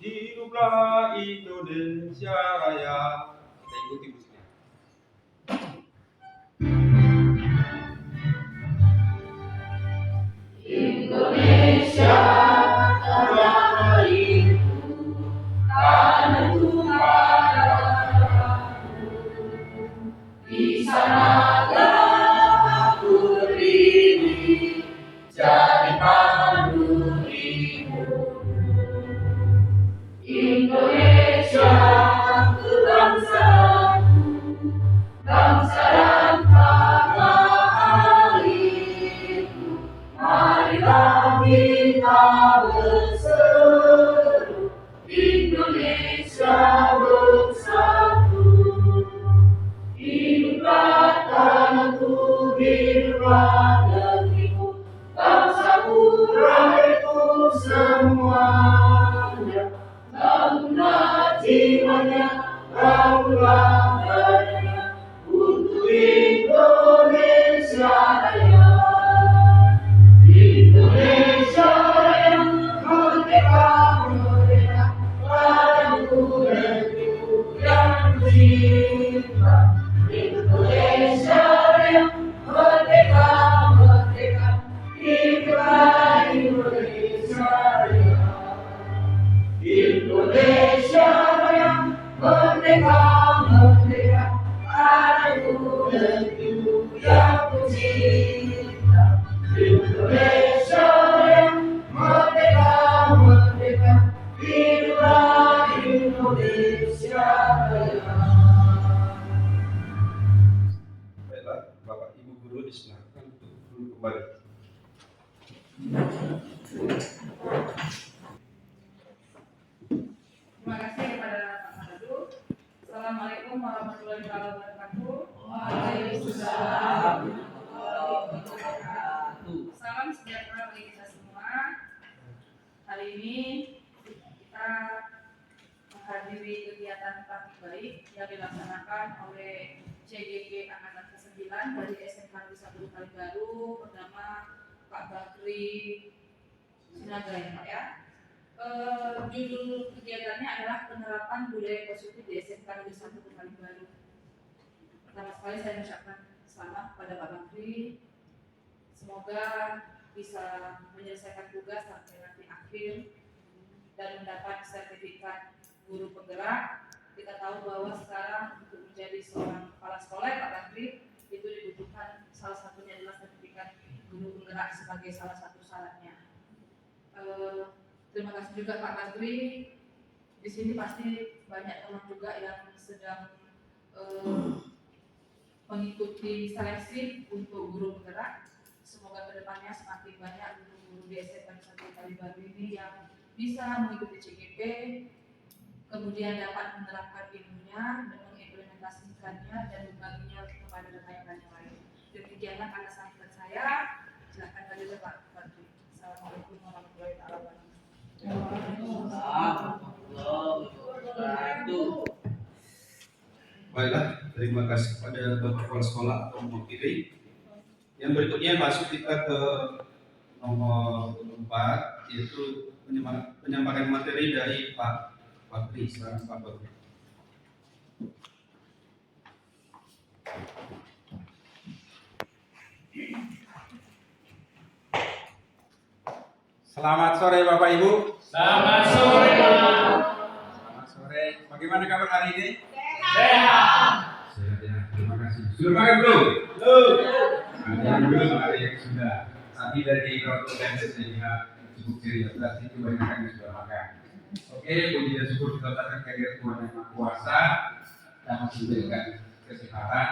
Hiduplah Indonesia Raya. Kita ikuti musiknya. Indonesia tanah airku, tanah Tuhan darahku. Di sanalah aku berdiri, jadi pandu hidupku. Indonesia kebangsaanku, bangsa dan tanah airku. Marilah kita berseru, Indonesia bersatu. Hiduplah tanahku, hiduplah negeriku, bangsaku, rakyatku semuanya. Bangunlah jiwanya, bangunlah badannya, untuk Indonesia Raya. Indonesia Raya, merdeka, merdeka, padamu negeriku yang tercinta. Indonesia Raya, merdeka, merdeka, hiduplah Indonesia Raya. Indonesia Raya, merdeka, merdeka, padamu negeriku yang tercinta. Indonesia Raya, merdeka, merdeka, hiduplah Indonesia Raya. Baiklah, Bapak Ibu guru disilahkan untuk duduk kembali. Terima kasih kepada Pak Madu. Assalamualaikum warahmatullahi wabarakatuh. Waalaikumsalam. Salam sejahtera bagi kita semua. Hari ini kita menghadiri kegiatan praktik baik yang dilaksanakan oleh CGG Angkatan ke-9 dari SMK Negeri 1 Kalibaru bernama Pak Bakri Sinaga ya Pak ya. Judul kegiatannya adalah penerapan budaya positif di SMK Negeri 1 Kalibaru. Pertama sekali saya mengucapkan selamat kepada Pak Bakri. Semoga bisa menyelesaikan tugas sampai nanti akhir dan mendapat sertifikat guru penggerak. Kita tahu bahwa sekarang untuk menjadi seorang kepala sekolah Pak Bakri itu dibutuhkan salah satunya adalah sertifikat guru penggerak sebagai salah satu syaratnya. Terima kasih juga Pak Bakri. Di sini pasti banyak teman juga yang sedang mengikuti seleksi untuk guru penggerak. Semoga kedepannya semakin banyak guru-guru di SMK 1 Kalibaru ini yang bisa mengikuti CGP, kemudian dapat menerapkan ilmunya dan mengimplementasikannya dan membaginya kepada rekan-rekan yang lain. Demikianlah kata sambutan saya. Silakan lanjut Pak Bakri. Assalamualaikum warahmatullahi wabarakatuh. Baiklah, terima kasih kepada Bapak Kepala Sekolah atau mewakili. Yang berikutnya masuk kita ke nomor 4, yaitu penyampaian materi dari Pak Bakri. Silakan Pak Bakri. Selamat sore Bapak Ibu. Selamat sore. Selamat sore. Bagaimana kabar hari ini? Sehat. Sehat ya. Terima kasih. Sudah makan belum? Belum. Ada yang belum, ada yang sudah. Tadi dari Roto dan saya cukup ceria. Berarti kebanyakan yang sudah makan. Oke, puji dan syukur kita datang ke Tuhan Yang Maha Kuasa. Kita masih diberikan kesehatan,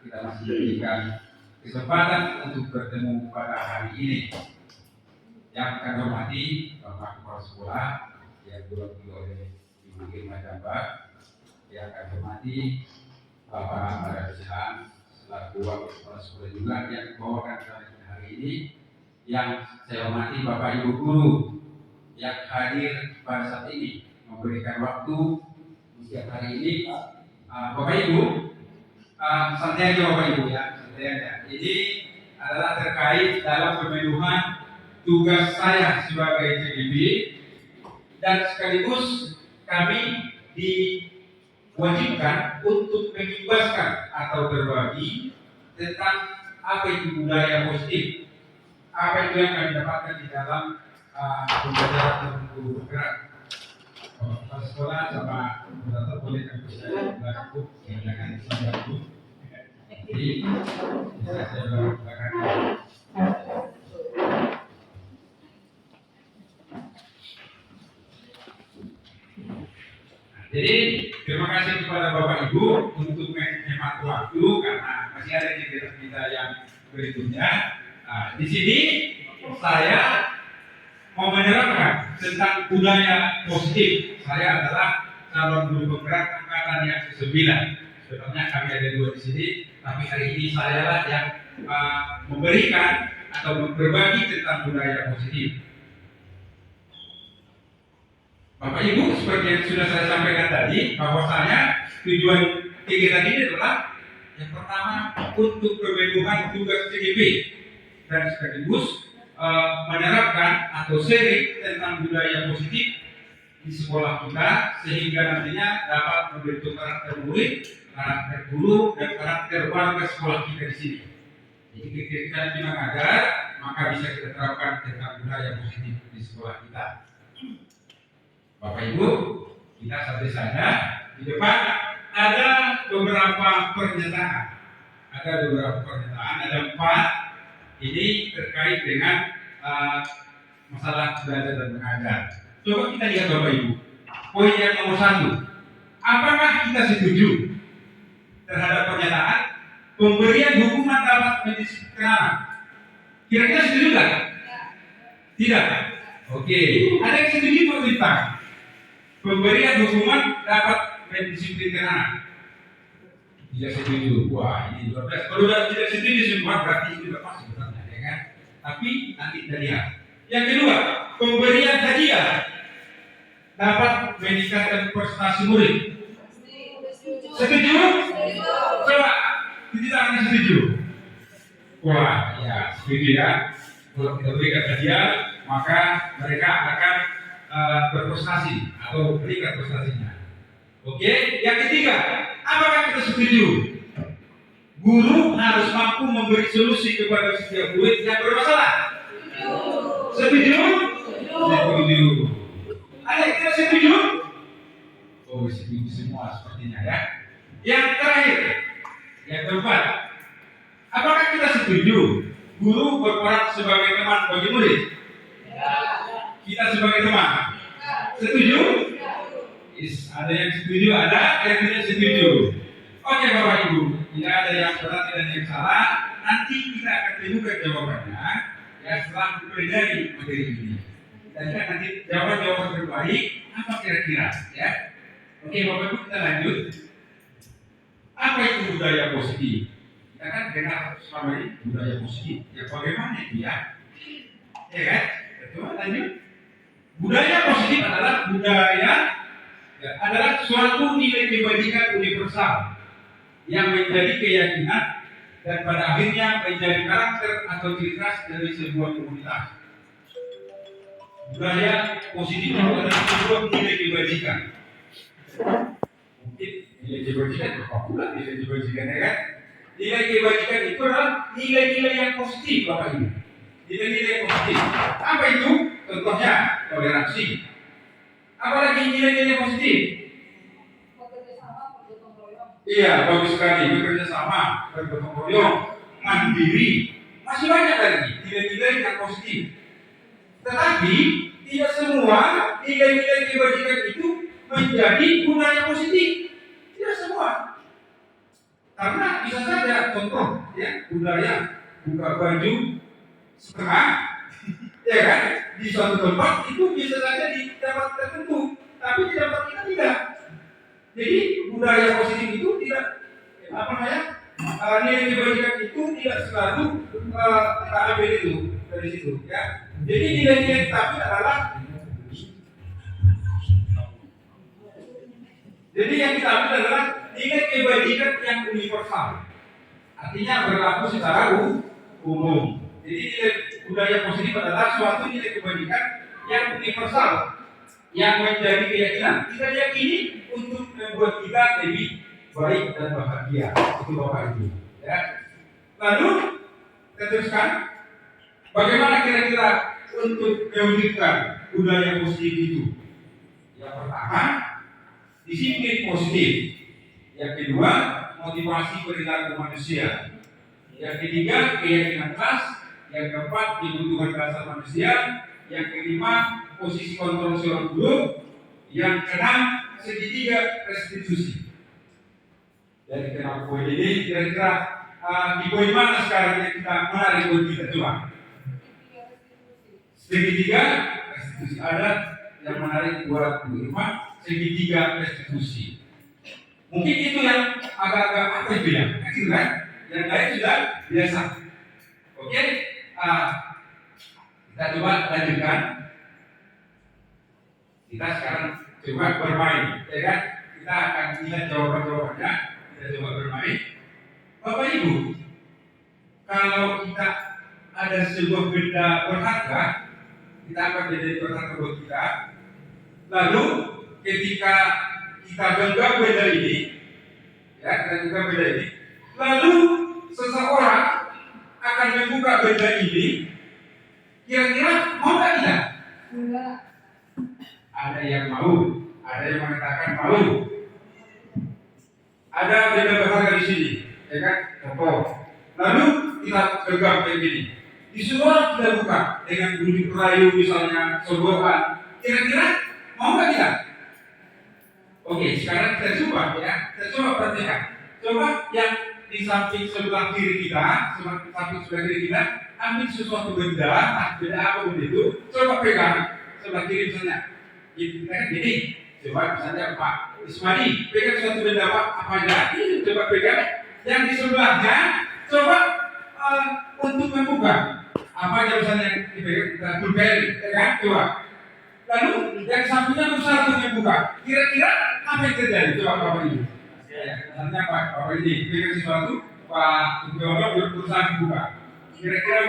kita masih diberikan kesempatan untuk bertemu pada hari ini. Yang akan hormati Bapak Kepala Sekolah yang diwakili oleh Ibu Irma Jambak, yang akan hormati Bapak Bara Sihan selaku Wakil Kepala Sekolah juga yang membawakan acara hari ini, yang saya hormati Bapak Ibu guru yang hadir pada saat ini memberikan waktu setiap hari ini. Bapak Ibu, santai aja Bapak Ibu ya, santai aja. Ini adalah terkait dalam pemenuhan tugas saya sebagai CGP dan sekaligus kami diwajibkan untuk mengibaskan atau berbagi tentang apa itu budaya positif, apa itu yang kami dapatkan di dalam pembelajaran guru bergerak. Pas sekolah sama beberapa boleh kami saya berlaku jangan sampai itu. Jadi bisa saya lakukan. Jadi terima kasih kepada Bapak Ibu untuk menghemat waktu karena masih ada kita yang berikutnya. Di sini saya mau menerangkan tentang budaya positif. Saya adalah calon guru penggerak angkatan yang ke-9. Sebenarnya kami ada 2 di sini, tapi hari ini saya lah yang memberikan atau berbagi tentang budaya positif. Bapak Ibu, seperti yang sudah saya sampaikan tadi, bahwasanya tujuan kegiatan ini adalah yang pertama untuk pemenuhan tugas CGP dan sekaligus menerapkan atau sharing tentang budaya positif di sekolah kita sehingga nantinya dapat membentuk karakter murid, karakter guru, dan karakter warga sekolah kita di sini. Jadi ketika kita mengajar, maka bisa kita terapkan tentang budaya positif di sekolah kita. Bapak Ibu, kita sampai sana. Di depan ada beberapa pernyataan. Ada 4 ini terkait dengan masalah belajar dan mengajar. Coba kita lihat Bapak Ibu. Poin yang nomor 1. Apakah kita setuju terhadap pernyataan pemberian hukuman dapat mendisiplinkan anak? Kira-kira setuju nggak? Tidak. Oke. Ada yang setuju pemerintah? Pemberian hukuman dapat mendisiplinkan anak. Tidak setuju. Wah, ini 12. Kalau tidak setuju semua berarti itu tidak pas sebenarnya, ya kan? Tapi nanti kita lihat. Yang kedua, pemberian hadiah dapat meningkatkan prestasi murid. Setuju? Coba, tidak hanya setuju. Wah, ya setuju ya. Kalau kita berikan hadiah, maka mereka akan berprestasi atau meningkat prestasinya. Oke, yang ketiga, apakah kita setuju? Guru harus mampu memberi solusi kepada setiap murid yang bermasalah. Setuju? Setuju. Ada yang tidak setuju? Oh, setuju semua sepertinya ya. Yang terakhir, yang keempat, apakah kita setuju guru berperan sebagai teman bagi murid? Kita sebagai teman. Setuju? Yes, ada yang setuju, ada yang tidak setuju. Oke Bapak Ibu, tidak ada yang benar dan yang salah. Nanti kita akan temukan jawabannya ya setelah mempelajari materi ini. Dan kita nanti jawaban-jawaban terbaik apa kira-kira ya. Oke Bapak Ibu, kita lanjut. Apa itu budaya positif? Kita kan dengar selama ini budaya positif. Ya bagaimana itu ya? Ya kan? Coba lanjut. Budaya positif adalah adalah suatu nilai kebajikan universal yang menjadi keyakinan dan pada akhirnya menjadi karakter atau ciri khas dari sebuah komunitas. Budaya positif itu adalah sebuah nilai kebajikan. Mungkin nilai kebajikan apa pula nilai kebajikan ya kan? Nilai kebajikan itu adalah nilai-nilai yang positif Bapak Ibu. Nilai-nilai positif. Apa itu? Contohnya toleransi. Apalagi nilai-nilai positif? Iya, bagus sekali. Bekerja sama, bergotong royong, mandiri. Masih banyak lagi nilai-nilai yang positif. Tetapi tidak semua nilai-nilai kebajikan itu menjadi budaya positif. Tidak semua. Karena bisa saja contoh ya budaya buka baju setengah, ya kan? Di suatu tempat itu bisa saja di tempat tertentu, tapi di tempat kita tidak. Jadi budaya positif itu tidak nilai kebajikan itu tidak selalu kita ambil itu dari situ, ya. Jadi nilai-nilai tapi adalah jadi yang kita ambil adalah nilai kebajikan yang universal, artinya berlaku secara umum. Jadi nilai budaya positif adalah suatu nilai kebajikan yang universal, yang menjadi keyakinan. Kita yakini untuk membuat kita lebih baik dan bahagia. Itu Bapak Ibu. Ya. Lalu kita teruskan, bagaimana kira-kira untuk mewujudkan budaya positif itu? Yang pertama, disiplin positif. Yang kedua, motivasi perilaku manusia. Yang ketiga, keyakinan keras. Yang keempat, kebutuhan dasar manusia. Yang kelima, posisi kontrol seorang guru. Yang keenam, segitiga restitusi. Dari kenapa poin ini kira-kira di poin mana sekarang yang kita menarik buat kita coba? Segitiga restitusi. Ada yang menarik buat Bu Irma, segitiga restitusi. Mungkin itu yang agak-agak apa itu ya? Kecil kan? Yang lain sudah biasa. Oke? Kita coba lanjutkan. Kita sekarang coba bermain, ya kan? Kita akan lihat jawaban-jawabannya. Kita coba bermain. Bapak Ibu, kalau kita ada sebuah benda berharga, kita akan menjadi berharga buat kita. Lalu ketika kita genggam benda ini, ya, kita genggam benda ini, lalu seseorang akan membuka benda ini, kira-kira mau nggak kita? Enggak. Ada yang mau, ada yang mengatakan mau. Ada benda berharga di sini, ya kan? Contoh. Lalu kita genggam benda ini. Disuruh kita buka dengan bunyi rayu misalnya, sogokan. Kira-kira mau nggak kita? Oke, sekarang kita coba ya. Kita coba perhatikan. Coba yang di samping sebelah kiri kita, samping sebelah kiri kita, ambil sesuatu benda, benda apapun itu, coba pegang sebelah kiri misalnya. Kita kan gini, coba misalnya Pak Ismadi, pegang suatu benda apa aja, coba pegang. Yang di sebelahnya, coba untuk membuka apa aja misalnya yang dipegang, kita pulpen, kan? Coba. Lalu yang sampingnya berusaha untuk membuka. Kira-kira apa yang terjadi? Coba Bapak ini. Misalnya Bapak ini pegang sesuatu, Pak Jodoh berusaha membuka. Kira-kira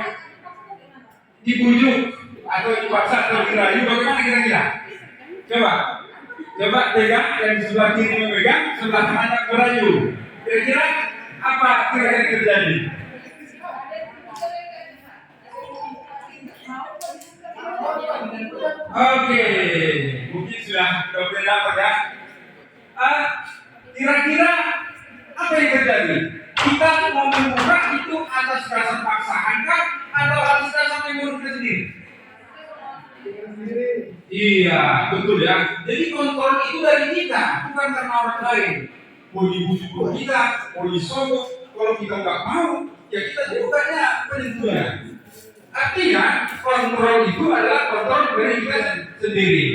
dibujuk atau dipaksa atau dirayu, bagaimana kira-kira? Coba pegang yang di sebelah kiri memegang, sebelah kanan merayu. Kira-kira apa kira-kira terjadi? Oke, mungkin sudah dapat ya. Kira-kira apa yang terjadi? Kita mau membuka itu atas dasar paksaan kah atau atas dasar memori kita sendiri? Iya, betul ya. Jadi kontrol itu dari kita, bukan karena orang lain. Mau dibujuk kita, mau disogok. Kalau kita nggak mau, ya kita bukannya penentunya. Artinya kontrol itu adalah kontrol dari kita sendiri.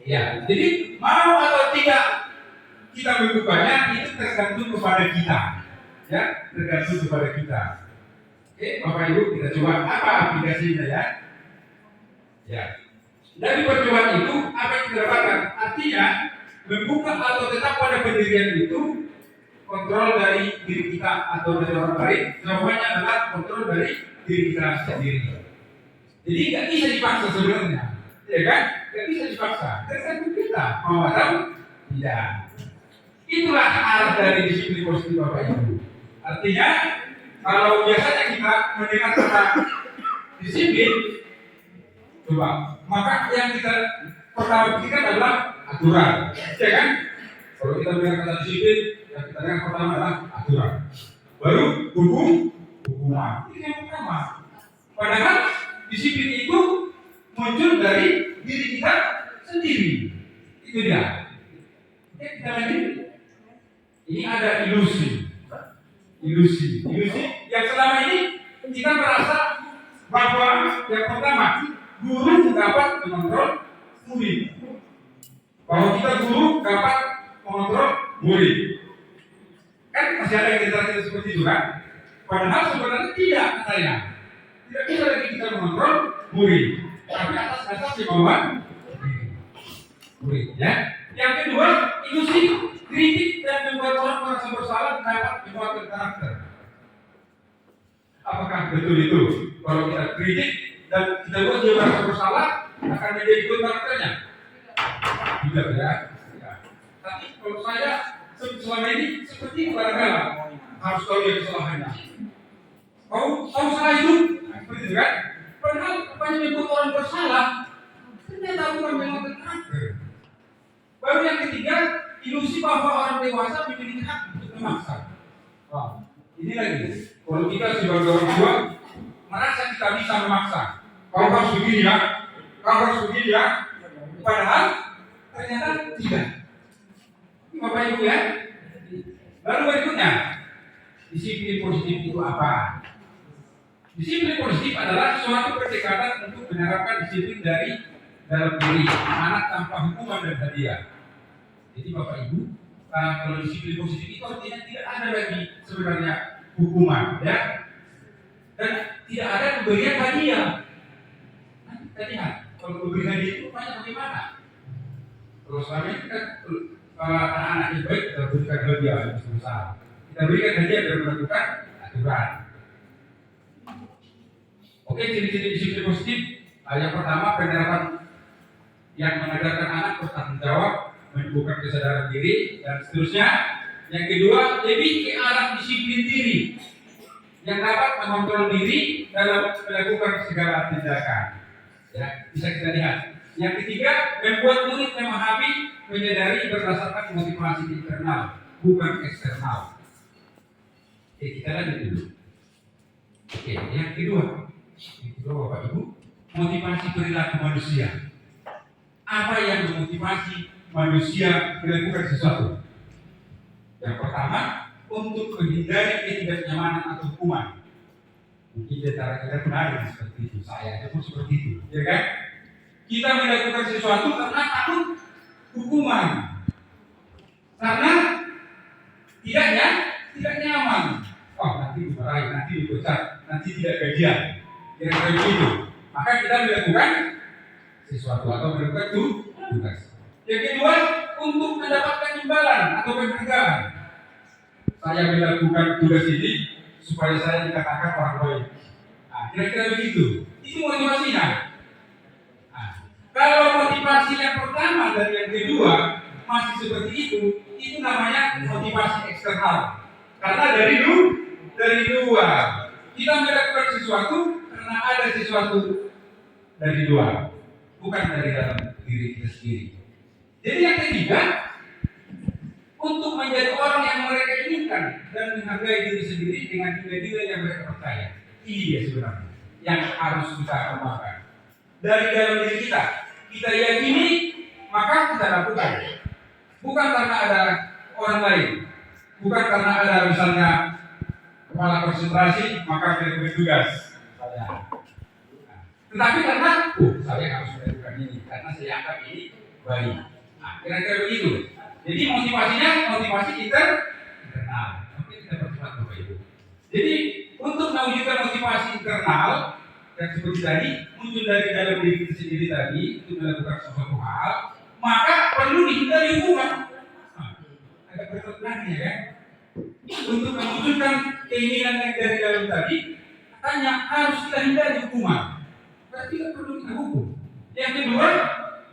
Ya, jadi mau atau tidak kita membukanya itu tergantung kepada kita. Ya, tergantung kepada kita. Oke, Bapak Ibu, kita coba apa aplikasinya ya. Ya. Dari percobaan itu apa yang kita dapatkan? Artinya membuka atau tetap pada pendirian itu kontrol dari diri kita atau dari orang lain. Jawabannya adalah kontrol dari diri kita sendiri. Jadi nggak bisa dipaksa sebenarnya, ya kan? Nggak bisa dipaksa. Tergantung kita mau atau tidak. Itulah arah dari disiplin positif Bapak Ibu. Artinya kalau biasanya kita mendengar kata disiplin, coba, maka yang kita pertama pikirkan adalah aturan, ya kan? Kalau kita mendengar kata disiplin, yang kita dengar pertama adalah aturan. Baru hukuman. Ini yang pertama. Padahal disiplin itu muncul dari diri kita sendiri. Itu dia. Oke, kita lanjut. Ini ada ilusi yang selama ini kita merasa bahwa yang pertama guru dapat mengontrol murid, bahwa kita guru dapat mengontrol murid. Kan masih ada yang kita seperti itu kan? Padahal sebenarnya tidak, katanya tidak bisa lagi kita mengontrol murid, tapi atas dasar kemauan murid. Ya. Yang kedua, ilusi kritik dan membuat orang merasa bersalah dapat membuat karakter. Apakah betul itu? Kalau kita kritik dan kita buat dia merasa bersalah, akan menjadi good karakternya? Tidak ya. Ya. Tapi kalau saya selama ini seperti barangkali harus tahu dia kesalahannya. Kau salah itu, seperti itu kan? Padahal banyak menyebut orang bersalah, ternyata bukan memang benar. Baru yang ketiga, ilusi bahwa orang dewasa memiliki hak untuk memaksa. Wah, ini lagi. Kalau kita sebagai orang tua merasa kita bisa memaksa, kau harus begini ya, kau harus begini ya. Padahal ternyata tidak. Bapak Ibu ya. Lalu berikutnya, disiplin positif itu apa? Disiplin positif adalah suatu pendekatan untuk menerapkan disiplin dari dalam diri anak tanpa hukuman dan hadiah. Jadi Bapak Ibu, kalau disiplin positif itu artinya tidak ada lagi sebenarnya hukuman, ya, dan tidak ada pemberian hadiah. Nanti kita lihat kalau pemberian hadiah itu banyak bagaimana? Kalau selama ini kan anak-anak yang baik kita berikan hadiah yang besar. Kita berikan hadiah dan melakukan aturan. Oke, ciri-ciri disiplin positif. Yang pertama, penerapan yang mengajarkan anak bertanggung jawab, menumbuhkan kesadaran diri, dan seterusnya. Yang kedua, lebih ke arah disiplin diri yang dapat mengontrol diri dalam melakukan segala tindakan. Ya, bisa kita lihat. Yang ketiga, membuat murid memahami, menyadari berdasarkan motivasi internal, bukan eksternal. Oke, kita lanjut dulu. Oke, yang kedua, Bapak Ibu, motivasi perilaku manusia. Apa yang memotivasi manusia melakukan sesuatu? Yang pertama, untuk menghindari ketidaknyamanan atau hukuman. Mungkin di antara kita benar seperti itu, saya pun seperti itu, ya kan? Kita melakukan sesuatu karena takut hukuman, karena tidak nyaman. Oh, nanti dimarahi, nanti dipecat, nanti tidak gajian. Kira-kira begitu. Maka kita melakukan sesuatu atau melakukan tugas. Yang kedua, untuk mendapatkan imbalan atau penghargaan. Saya melakukan tugas ini supaya saya dikatakan orang baik. Nah, kira-kira begitu. Itu motivasinya. Nah, kalau motivasi yang pertama dan yang kedua masih seperti itu namanya motivasi eksternal. Karena dari luar kita melakukan sesuatu karena ada sesuatu dari luar, bukan dari dalam diri kita sendiri. Jadi yang ketiga, untuk menjadi orang yang mereka inginkan dan menghargai diri sendiri dengan nilai-nilai yang mereka percaya. Ini dia sebenarnya yang harus kita kembangkan. Dari dalam diri kita yakini, maka kita lakukan. Bukan karena ada orang lain, bukan karena ada misalnya kepala konsentrasi, maka kita bertugas. Tetapi karena saya harus melakukan ini, karena saya anggap ini baik. Nah, kira-kira begitu. Jadi motivasi internal. Oke, kita percepat Bapak Ibu. Jadi untuk mewujudkan motivasi internal yang seperti tadi muncul dari dalam diri kita sendiri tadi untuk melakukan sesuatu hal, maka perlu dihindari hukuman. Agak berat lagi ya. Untuk mewujudkan keinginan yang dari dalam tadi, katanya harus kita hindari hukuman. Berarti tidak perlu kita hukum. Yang kedua,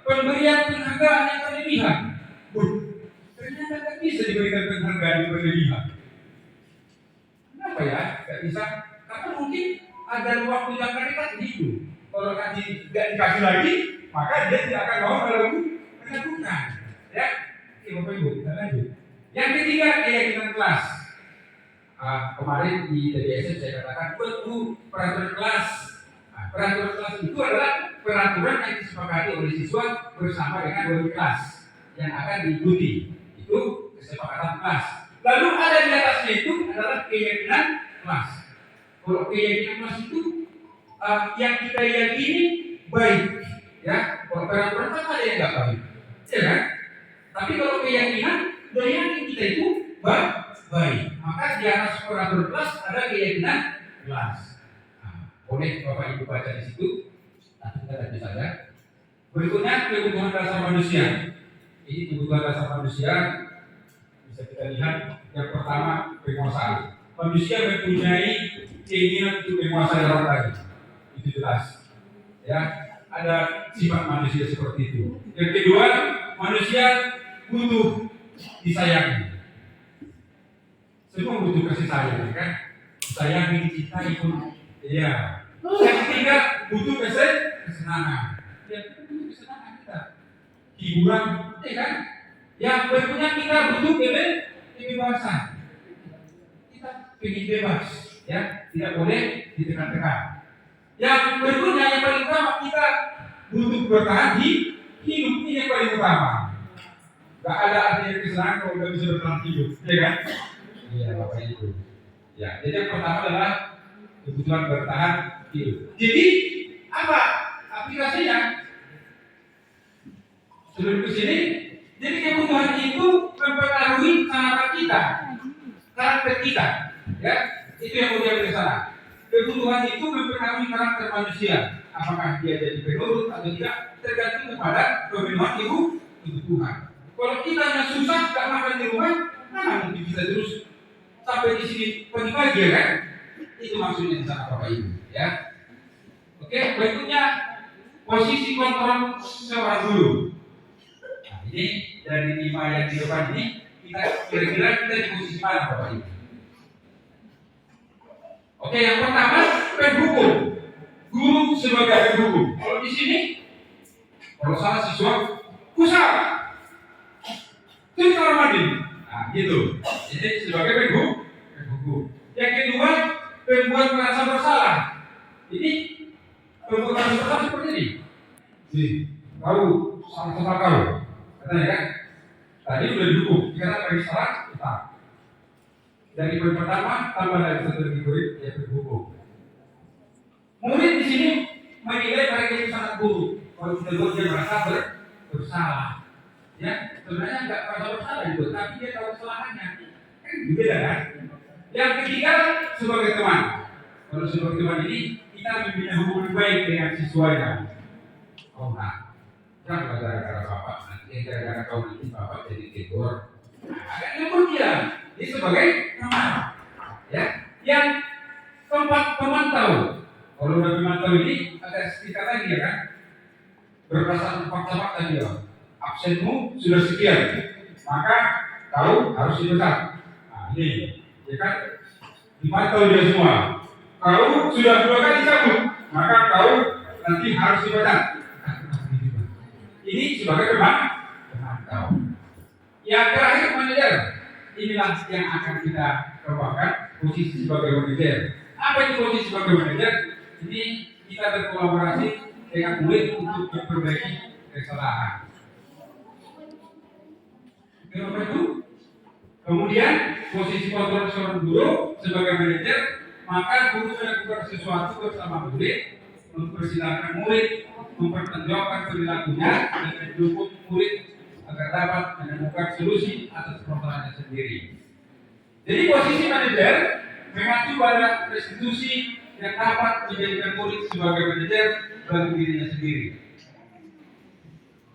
pemberian penghargaan yang berlebihan. Ternyata tidak bisa diberikan penghargaan yang berlebihan. Kenapa ya? Tidak bisa. Karena mungkin ada waktu yang dekat gitu. Kalau nanti tidak dikasih lagi, maka dia tidak akan mau melakukan. Ya, oke Bapak Ibu, kita lanjut. Yang ketiga, keyakinan kelas. Kemarin di TDSM saya katakan peraturan kelas. Peraturan kelas itu adalah peraturan yang disepakati oleh siswa bersama dengan wali kelas yang akan diikuti. Itu kesepakatan kelas. Lalu ada di atasnya itu adalah keyakinan kelas. Kalau keyakinan kelas itu yang kita yakini baik, ya. Kalau peraturan kan ada yang nggak baik, ya kan? Tapi kalau keyakinan kita itu baik, maka di atas peraturan kelas ada keyakinan kelas. Boleh Bapak Ibu baca di situ. Nanti kita baca saja. Berikutnya kebutuhan dasar manusia. Ini kebutuhan dasar manusia bisa kita lihat. Yang pertama, penguasaan. Manusia mempunyai keinginan untuk menguasai orang lain. Itu jelas. Ya, ada sifat manusia seperti itu. Yang kedua, manusia butuh disayangi. Semua butuh kasih sayang, kan? Sayangi, dicintai pun. Iya. Yang ketiga butuh kesenangan. Ya, kita butuh kesenangan kita. Hiburan, ya kan? Yang berikutnya kita butuh kebebasan. Kita ingin bebas, ya, tidak boleh ditekan-tekan. Yang berikutnya yang paling utama kita butuh bertahan di hidup, ini yang paling utama. Gak ada artinya kesenangan kalau udah bisa bertahan hidup, ya kan? Iya, Bapak Ibu. Ya, jadi yang pertama adalah kebutuhan bertahan hidup. Jadi apa aplikasinya? Sebelum ke sini, jadi kebutuhan itu mempengaruhi karakter kita, ya. Itu yang mau diambil ke sana. Kebutuhan itu mempengaruhi karakter manusia. Apakah dia jadi penurut atau tidak, tergantung kepada pemenuhan kebutuhan. Kalau kita yang susah gak makan di rumah, mana mungkin bisa terus sampai di sini pagi-pagi, ya kan? Itu maksudnya di sana, Bapak Ibu, ya. Oke, berikutnya posisi kontrol seorang guru. Nah, ini dari 5 yang di depan ini, kita kira-kira kita di posisi mana, Bapak Ibu? Oke, yang pertama penghubung. Guru sebagai penghubung. Kalau di sini, kalau salah siswa, pusat. Itu kamar mandi. Nah, gitu. Jadi sebagai penghubung. Yang kedua, pembuat merasa bersalah. Ini pembuat merasa bersalah seperti ini. Nih, kau salah kau. Katanya kan? Tadi sudah dihukum. Karena bagi salah, kita. Dari poin pertama, tambah lagi satu lagi murid, ya penghubung. Murid di sini menilai mereka itu sangat buruk. Kalau sudah dia merasa bersalah. Ya, sebenarnya enggak merasa bersalah itu, tapi dia tahu kesalahannya. Kan beda kan? Yang ketiga sebagai teman. Kalau sebagai teman ini kita membina hubungan baik dengan siswanya. Oh nah, jangan gara-gara bapak nanti, gara-gara kau nanti bapak jadi tegur. Agak nyebut dia. Ini sebagai teman. Ya, yang keempat pemantau. Kalau udah pemantau ini ada sekitar lagi, ya kan? Berdasarkan fakta-fakta dia. Absenmu sudah sekian, maka kau harus dipecat. Nah ini, ya kan? Dipantau dia semua. Kau sudah 2 kali cabut, maka kau nanti harus dipecat. Ini sebagai pemantau. Yang terakhir manajer. Inilah yang akan kita kembangkan posisi sebagai manajer. Apa itu posisi sebagai manajer? Ini kita berkolaborasi dengan murid untuk memperbaiki kesalahan. Kenapa itu? Kemudian posisi kontrol seorang guru sebagai manajer, maka guru melakukan sesuatu bersama murid, mempersilahkan murid, mempertanggungjawabkan perilakunya dan mendukung murid agar dapat menemukan solusi atas permasalahannya sendiri. Jadi posisi manajer mengacu pada restitusi yang dapat menjadikan murid sebagai manajer bagi dirinya sendiri.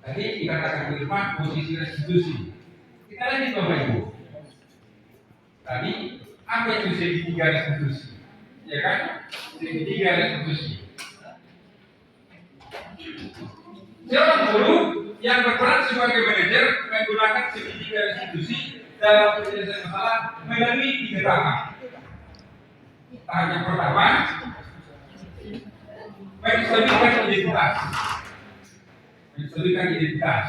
Tadi dikatakan di depan posisi restitusi. Kita lanjut Bapak Ibu. Tadi apa itu segitiga restitusi? Ya kan? Segitiga restitusi. Seorang guru yang berperan sebagai manajer menggunakan segitiga restitusi dalam penyelesaian masalah melalui 3 tahap. Tahap yang pertama, menstabilkan identitas. Menstabilkan identitas.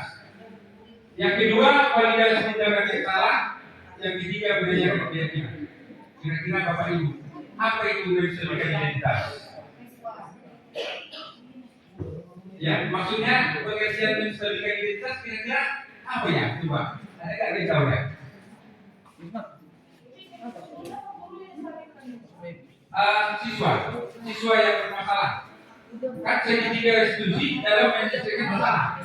Yang kedua, validasi tindakan yang salah. Yang ketiga, belajar keyakinan. Kira-kira Bapak Ibu, apa itu menstabilkan identitas? Ya, maksudnya pengertian menstabilkan identitas kira-kira apa ya? Coba, ada nggak yang tahu ya? Siswa yang bermasalah. Kan segitiga restitusi dalam menyelesaikan masalah.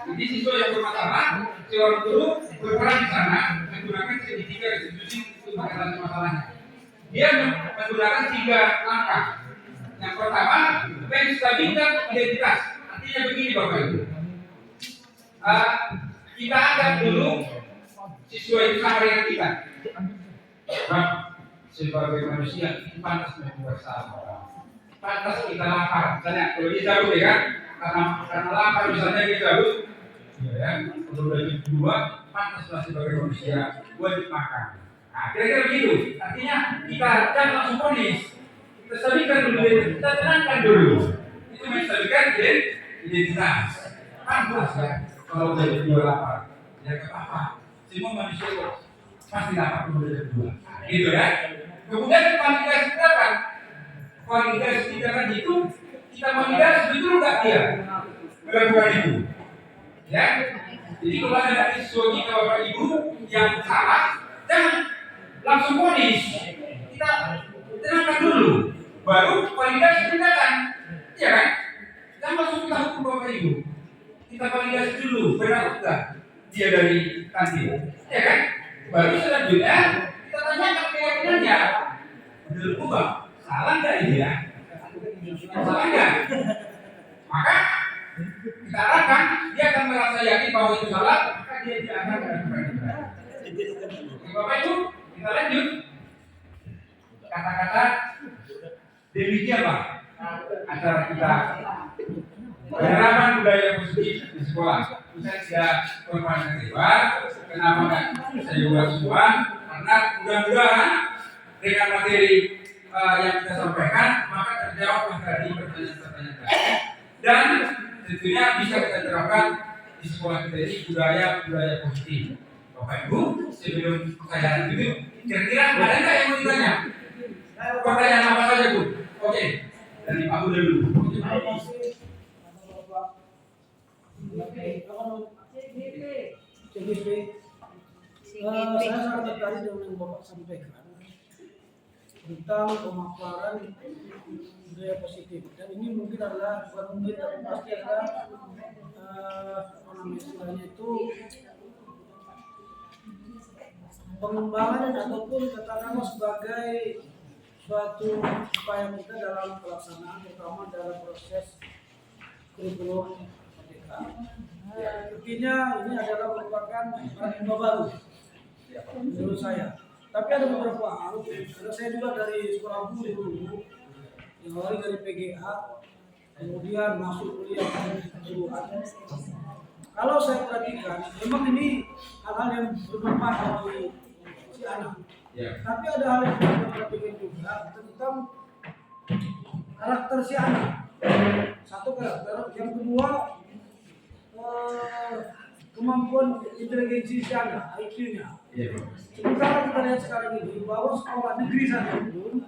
Jadi siswa yang bermasalah, seorang guru berperan di sana menggunakan segitiga restitusi untuk mengatasi masalahnya. Dia menggunakan 3 langkah. Yang pertama, menstabilkan identitas. Artinya begini Bapak Ibu. Kita anggap dulu siswa itu sama dengan kita. Sebagai manusia itu pantas membuat salah. Pantas kita lapar. Misalnya kalau dia cabut ya kan, karena lapar misalnya dia cabut, ya. Untuk dari kedua, pantaslah sebagai manusia wajib makan. Nah, kira-kira begitu. Artinya kita jangan langsung ponis. Kita stabilkan dulu, kita tenangkan dulu. Itu menstabilkan identitas. Pantas ya. Kalau udah kedua lapar, ya nggak apa-apa. Semua manusia kok pasti lapar kalau udah kedua. Gitu ya. Kemudian kualifikasi kita kan, kualifikasi kita kan itu kita validasi betul nggak dia melakukan itu. Ya. Jadi kalau ada siswa kita bapak ibu yang salah, jangan langsung ponis. Kita tenangkan dulu, baru validasi tindakan, ya kan? Jangan langsung kita hukum bapak ibu. Kita validasi dulu, benar enggak dia dari kantin, ya kan? Baru selanjutnya kita tanyakan keyakinannya, benar ubah, salah nggak ini ya? Salah nggak? Maka kita arahkan, dia akan merasa yakin bahwa itu salah, maka dia tidak akan melakukan itu. Bapak Ibu, kita lanjut. Kata-kata demikian Pak acara kita penerapan budaya positif di sekolah. Saya tidak konfirmasi kenapa kan saya buat semua, karena mudah-mudahan dengan materi yang kita sampaikan maka terjawab tadi pertanyaan-pertanyaan tadi. Dan tentunya bisa kita terapkan di sekolah kita ini budaya positif. Bapak Ibu, sebelum saya lanjut, kira-kira ada nggak yang mau ditanya? Pertanyaan apa saja Bu? Oke, dari Pak Budi dulu. CGP. Saya sangat tertarik dengan yang Bapak sampaikan tentang pemaparan budaya positif, dan ini mungkin adalah bukan mungkin tapi pasti adalah istilahnya itu pengembangan ataupun katakanlah sebagai suatu upaya kita dalam pelaksanaan, terutama dalam proses kurikulum merdeka. Intinya ini adalah merupakan paradigma baru menurut saya. Tapi ada beberapa hal, karena saya juga dari sekolah guru dulu, yang awalnya dari PGA, kemudian masuk kuliah di kejuruan. Kalau saya perhatikan, memang ini hal-hal yang bermanfaat bagi si anak. Tapi ada hal yang kita perhatikan juga tentang karakter si anak. Satu karakter, yang kedua kemampuan inteligensi si anak, IQ-nya. Sementara kita lihat sekarang ini bahwa sekolah negeri saja pun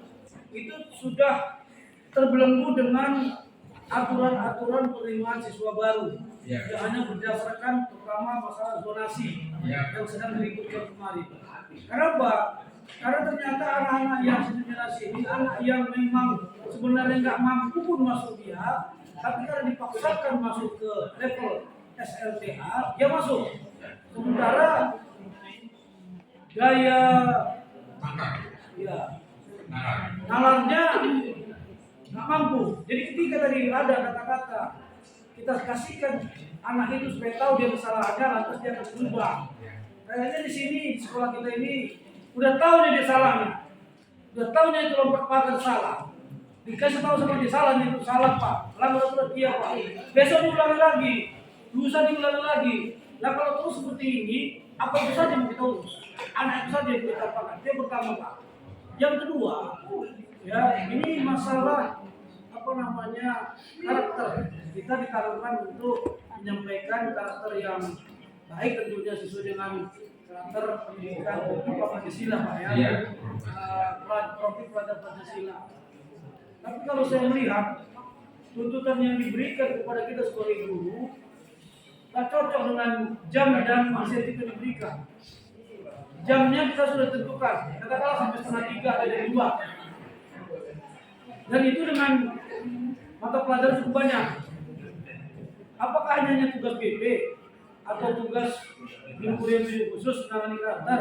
itu sudah terbelenggu dengan aturan-aturan penerimaan siswa baru yang hanya berdasarkan terutama masalah zonasi yang sedang diributkan kemarin. Kenapa? Karena ternyata anak-anak yang zonasi ini anak yang memang sebenarnya nggak mampu pun masuk dia, tapi karena dipaksakan masuk ke level SLTA, dia masuk. Sementara gaya nalarnya nggak mampu. Jadi ketika tadi ada kata-kata kita kasihkan anak itu supaya tahu dia kesalahannya, lantas dia akan berubah. Kayaknya di sini di sekolah kita ini udah tahu dia salahnya, udah tahu dia itu lompat pagar salah. Dikasih tahu sama dia salahnya itu salah Pak, langgar aturan dia Pak. Besok diulangi lagi, lusa diulangi lagi. Nah kalau terus seperti ini, apa itu saja yang kita urus? Anak itu saja yang kita pakai. Itu yang pertama Pak. Yang kedua, ya ini masalah karakter. Kita ditarungkan untuk menyampaikan karakter yang baik tentunya sesuai dengan karakter pendidikan Pancasila Pak ya. Profil pada Pancasila. Tapi kalau saya melihat tuntutan yang diberikan kepada kita sebagai guru tak cocok dengan jam dan masa yang kita diberikan. Jamnya kita sudah tentukan, katakanlah sampai 2:30 ada 2. Dan itu dengan mata pelajaran cukup banyak. Apakah hanya tugas BP atau tugas kurikulum khusus menangani karakter?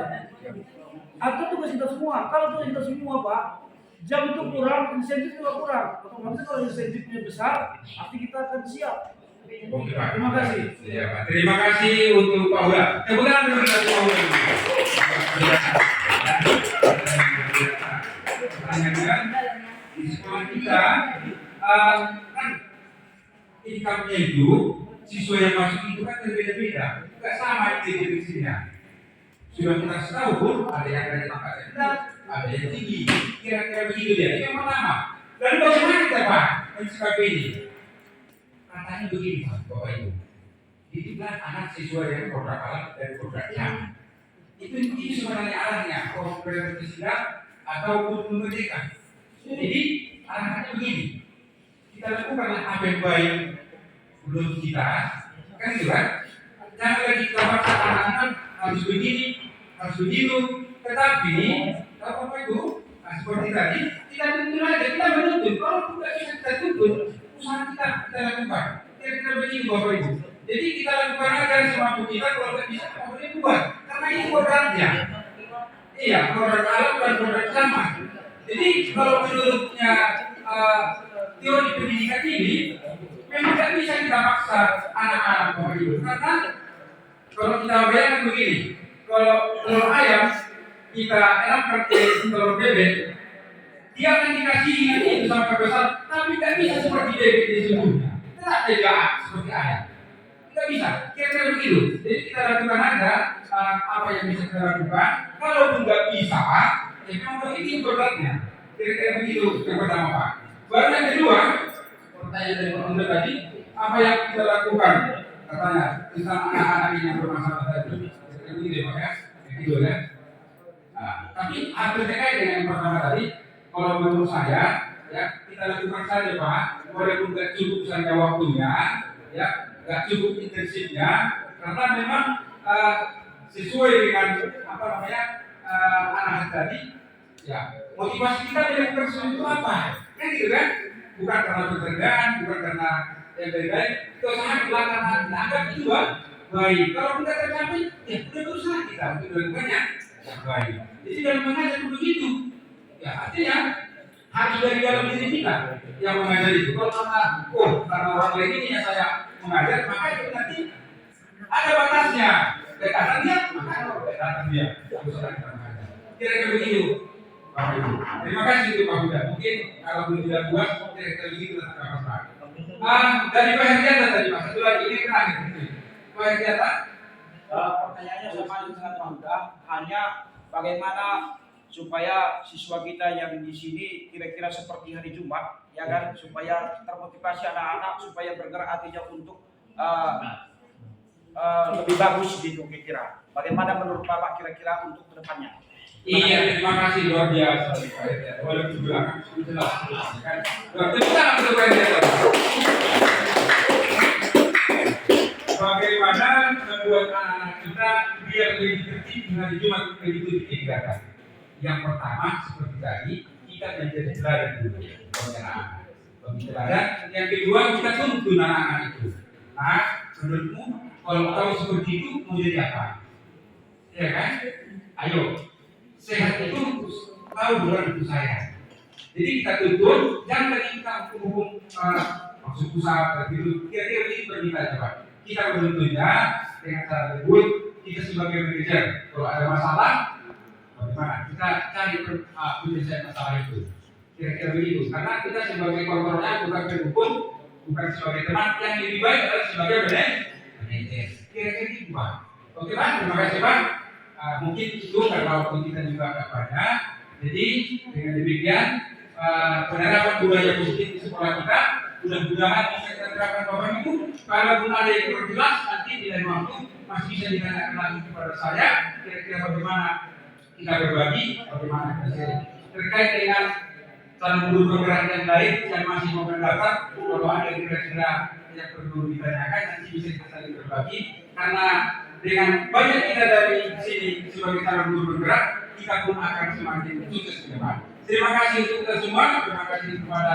Atau tugas kita semua? Kalau tugas kita semua Pak, jam itu kurang, insentif juga kurang. Otomatis kalau insentifnya besar, pasti kita akan siap. Oke, Pak. Terima kasih. Ya, Pak. Terima kasih untuk Pak Ula. Kemudian dari Pak Ula. Pertanyaan di sekolah kita kan income-nya itu siswa yang masuk itu kan berbeda-beda, nggak sama integrasinya. Sudah kita tahu pun ada yang dari pangkat rendah, ada yang tinggi, kira-kira begitu dia. Itu yang pertama. Lalu bagaimana kita Pak mensikapi ini? Katanya begini Pak, Bapak Ibu. Didiklah anak siswa yang produk alam dan produk jam. Itu sebenarnya arahnya, program sidang atau pendidikan. Jadi anak-anaknya begini. Kita lakukan apa yang baik menurut kita, kan gitu kan? Jangan lagi kita paksa anak-anak harus begini, harus begitu. Tetapi kalau Bapak Ibu, seperti tadi, kita tuntun aja, kita menuntut. Kalau tidak bisa kita tuntun, usaha kita lakukan. Kira-kira begini Bapak Ibu. Jadi kita lakukan aja semampu kita, kalau tidak bisa kita boleh buat. Karena ini produknya. Iya, produk alam dan produk zaman. Jadi kalau menurutnya teori pendidikan ini, memang tidak bisa kita paksa anak-anak Bapak Ibu. Karena kalau kita bayangkan begini, kalau telur ayam kita enakkan ke telur bebek, dia akan dikasih itu sampai besar, tapi tidak bisa seperti bebek di sebelumnya. Tidak ada seperti ayam. Tidak bisa, kira-kira begitu. Jadi kita lakukan aja apa yang bisa kita lakukan. Kalau nggak bisa, ya memang ini produknya. Kira-kira begitu yang pertama Pak. Baru yang kedua, pertanyaan dari Pak Menteri tadi, apa yang kita lakukan? Katanya tentang anak-anak ini yang bermasalah tadi. Kira-kira begitu ya Pak ya. Begitu ya. Nah, tapi hampir terkait dengan yang pertama tadi, kalau menurut saya, ya kita lakukan saja Pak. Walaupun nggak cukup saja waktunya, ya nggak cukup intensifnya, karena memang sesuai dengan apa namanya anak tadi, ya motivasi kita melakukan sesuatu itu apa? Kan gitu kan? Bukan karena pekerjaan, bukan karena yang lain-lain. Itu sangat belakangan dianggap itu baik. Kalau tidak tercapai, ya sudah berusaha kita untuk melakukannya yang baik. Jadi dalam mengajar begitu, ya artinya harus dari dalam diri kita yang mengajar itu. Kalau karena orang lain ini yang saya mengajar, maka itu nanti ada batasnya. Dekatan dia, maka dekatan dia. Kira-kira begitu, Bapak Ibu. Terima kasih untuk Pak Huda. Mungkin kalau belum tidak puas, kira-kira begitu tentang apa? Dari Pak Herdiata tadi Pak, satu lagi ini terakhir. Pak Herdiata, pertanyaannya sama dengan Pak Huda, hanya bagaimana supaya siswa kita yang di sini kira-kira seperti hari Jumat, ya kan, supaya termotivasi anak-anak supaya bergerak hatinya untuk lebih bagus gitu kira-kira. Bagaimana menurut Bapak kira-kira untuk kedepannya? Iya, terima kasih luar biasa. Walaupun belakang jelas, kan? Bagaimana untuk Pak Herdiata? Bagaimana membuat anak-anak kita biar lebih tertib di hari Jumat begitu ditinggalkan? Yang pertama seperti tadi kita menjadi teladan dulu bagi teladan. Yang kedua kita tuntun anak-anak itu. Nah, menurutmu kalau tahu seperti itu mau jadi apa? Ya kan? Ayo, sehat itu tahu bukan itu saya. Jadi kita tuntun, jangan lagi kita hukum maksud usaha begitu. Kira-kira ini berbeda coba. Kita menuntunnya dengan cara tersebut. Kita sebagai manajer, kalau ada masalah, bagaimana? Kita cari penyelesaian masalah itu. Kira-kira begitu. Karena kita sebagai kontrolnya bukan pendukung, bukan sebagai teman. Yang lebih baik adalah sebagai manajer. Kira-kira gitu Pak. Oke Pak, terima kasih Pak. Mungkin itu karena waktu kita juga agak banyak. Jadi dengan demikian penerapan budaya positif di sekolah kita mudah-mudahan bisa kita terapkan Bapak Ibu. Kalaupun ada yang kurang jelas nanti di lain waktu masih bisa ditanyakan lagi kepada saya. Kira-kira bagaimana kita berbagi, bagaimana kita sharing terkait dengan calon guru penggerak yang lain yang masih mau mendaftar. Kalau ada kira-kira yang perlu ditanyakan nanti bisa kita saling berbagi. Karena dengan banyak kita dari sini sebagai calon guru penggerak, kita pun akan semakin sukses ke depan. Terima kasih untuk kita semua. Terima kasih kepada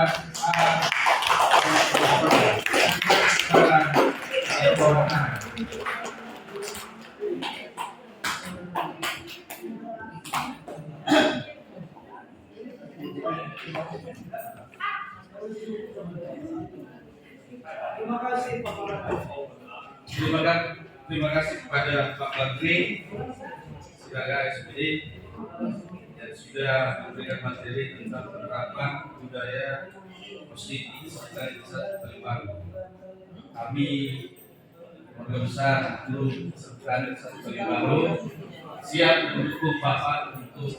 Terima kasih Pak Terima kasih kepada Pak Menteri sebagai SPD yang sudah memberikan materi tentang penerapan budaya positif serta desa Kalibaru. Kami keluarga besar guru dan satu baru siap mendukung Bapak untuk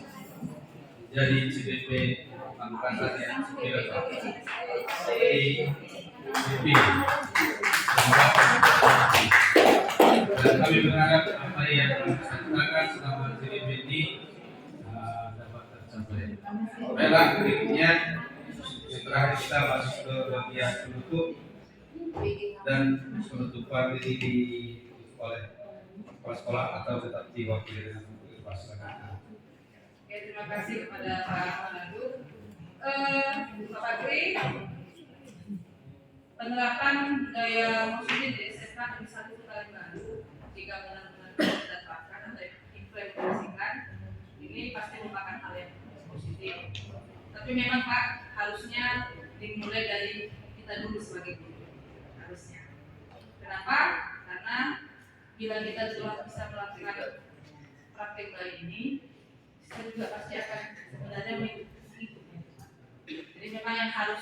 jadi CDP angkatan yang seperti dan kami berharap apa yang dilaksanakan selama CDP ini dapat tercapai. Baiklah, berikutnya yang terakhir kita masuk ke bagian penutup dan penutupan ini oleh kepala sekolah atau tetap diwakili dengan kepala sekolah. Oke, terima kasih kepada Pak Manado. Bapak Tri, penerapan budaya muslim di SMK Negeri 1 Kalimantan jika benar-benar didapatkan atau diimplementasikan, ini pasti merupakan hal yang positif. Tapi memang Pak, harusnya dimulai dari kita dulu sebagai guru. Harusnya. Kenapa? Karena bila kita telah bisa melakukan praktek baik ini, kita juga pasti akan sebenarnya mengikuti. Jadi memang yang harus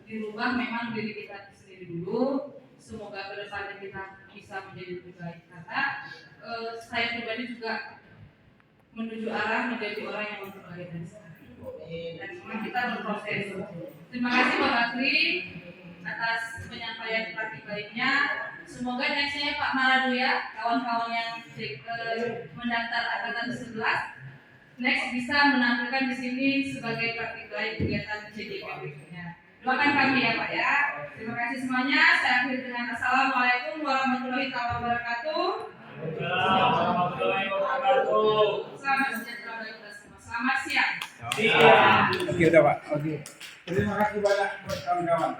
dirubah memang diri kita sendiri dulu. Semoga ke depannya kita bisa menjadi lebih baik. Karena saya pribadi juga menuju arah menjadi orang yang lebih baik dari sekarang. Dan memang kita berproses. Terima kasih Bapak Tri atas penyampaian praktik baiknya. Semoga nextnya Pak Manado ya, kawan-kawan yang mendaftar angkatan 11 next bisa menampilkan di sini sebagai praktik baik kegiatan CDP berikutnya. Doakan kami ya Pak ya. Terima kasih semuanya. Saya akhiri dengan Assalamualaikum warahmatullahi wabarakatuh. Warahmatullahi wabarakatuh. Selamat sejahtera bagi kita semua. Selamat siang. Siap. Oke, udah Pak. Oke. Terima kasih banyak buat kawan-kawan.